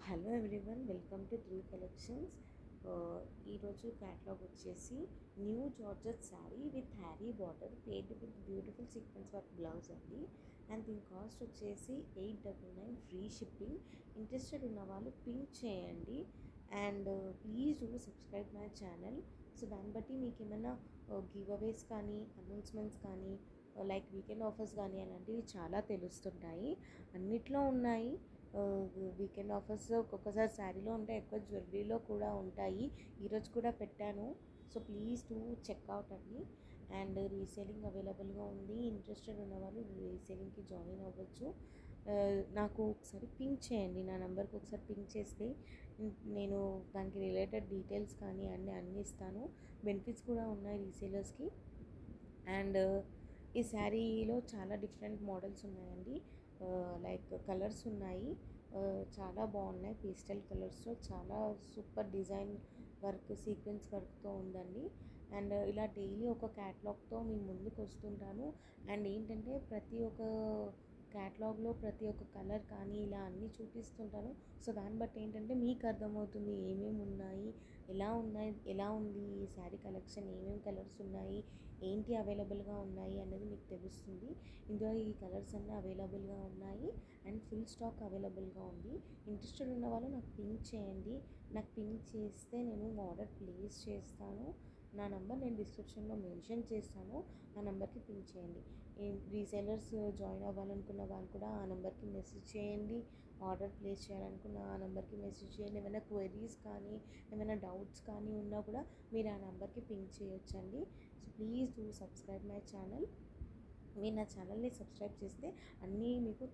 Hello everyone, welcome to three collections. ఈరోజు catalogue వచ్చేసి new georgette sari with Harry border paid with beautiful sequence work blouse అండి. And దీని cost వచ్చేసి 899 free shipping. Interested ఉన్న వాళ్ళు pink చేయండి and please do subscribe my channel. So దాన్ని బట్టి మీకు ఏమైనా గివ్ అవేస్ కానీ అనౌన్స్మెంట్స్ కానీ లైక్ వీకెండ్ ఆఫర్స్ కానీ అలాంటివి చాలా తెలుస్తుంటాయి. అన్నిట్లో ఉన్నాయి. వీకెండ్ ఆఫర్స్ ఒక్కొక్కసారి శారీలో ఉంటాయి, ఎక్కువ జ్యువెలరీలో కూడా ఉంటాయి. ఈరోజు కూడా పెట్టాను. సో ప్లీజ్ డూ చెక్అవుట్ అండి. అండ్ రీసేలింగ్ అవైలబుల్గా ఉంది. ఇంట్రెస్టెడ్ ఉన్న వాళ్ళు రీసేలింగ్కి జాయిన్ అవ్వచ్చు. నాకు ఒకసారి పింక్ చేయండి, నా నెంబర్కి ఒకసారి పింక్ చేస్తే నేను దానికి రిలేటెడ్ డీటెయిల్స్ కానీ అన్నీ ఇస్తాను. బెనిఫిట్స్ కూడా ఉన్నాయి రీసేలర్స్కి. అండ్ ఈ శారీలో చాలా డిఫరెంట్ మోడల్స్ ఉన్నాయండి. లైక్ కలర్స్ ఉన్నాయి, చాలా బాగున్నాయి. పేస్టల్ కలర్స్లో చాలా సూపర్ డిజైన్ వర్క్, సీక్వెన్స్ వర్క్తో ఉందండి. అండ్ ఇలా డైలీ ఒక క్యాటలాగ్తో మీ ముందుకు వస్తుంటాను. అండ్ ఏంటంటే ప్రతి ఒక్క క్యాటలాగ్లో ప్రతి ఒక్క కలర్ కానీ ఇలా అన్నీ చూపిస్తుంటాను. సో దాన్ని బట్టి ఏంటంటే మీకు అర్థమవుతుంది ఏమేమి ఉన్నాయి, ఎలా ఉంది ఈ శారీ కలెక్షన్, ఏమేమి కలర్స్ ఉన్నాయి, ఏంటి అవైలబుల్గా ఉన్నాయి అనేది మీకు తెలుస్తుంది. ఇందులో ఈ కలర్స్ అన్నీ అవైలబుల్గా ఉన్నాయి అండ్ ఫుల్ స్టాక్ అవైలబుల్గా ఉంది. ఇంట్రెస్టెడ్ ఉన్న వాళ్ళు నాకు పింక్ చేయండి. నాకు పింక్ చేస్తే నేను ఆర్డర్ ప్లేస్ చేస్తాను. నా నెంబర్ నేను డిస్క్రిప్షన్లో మెన్షన్ చేస్తాను. ఆ నెంబర్కి పింక్ చేయండి. రీసెలర్స్ జాయిన్ అవ్వాలనుకున్న వాళ్ళు కూడా ఆ నెంబర్కి మెసేజ్ చేయండి. ఆర్డర్ ప్లేస్ చేయాలనుకున్న ఆ నెంబర్కి మెసేజ్ చేయండి. ఏమైనా క్వైరీస్ కానీ ఏమైనా డౌట్స్ కానీ ఉన్నా కూడా మీరు ఆ నెంబర్కి పింక్ చేయొచ్చండి. So please do subscribe my channel. మీరు నా ఛానల్ని సబ్స్క్రైబ్ చేస్తే అన్నీ మీకు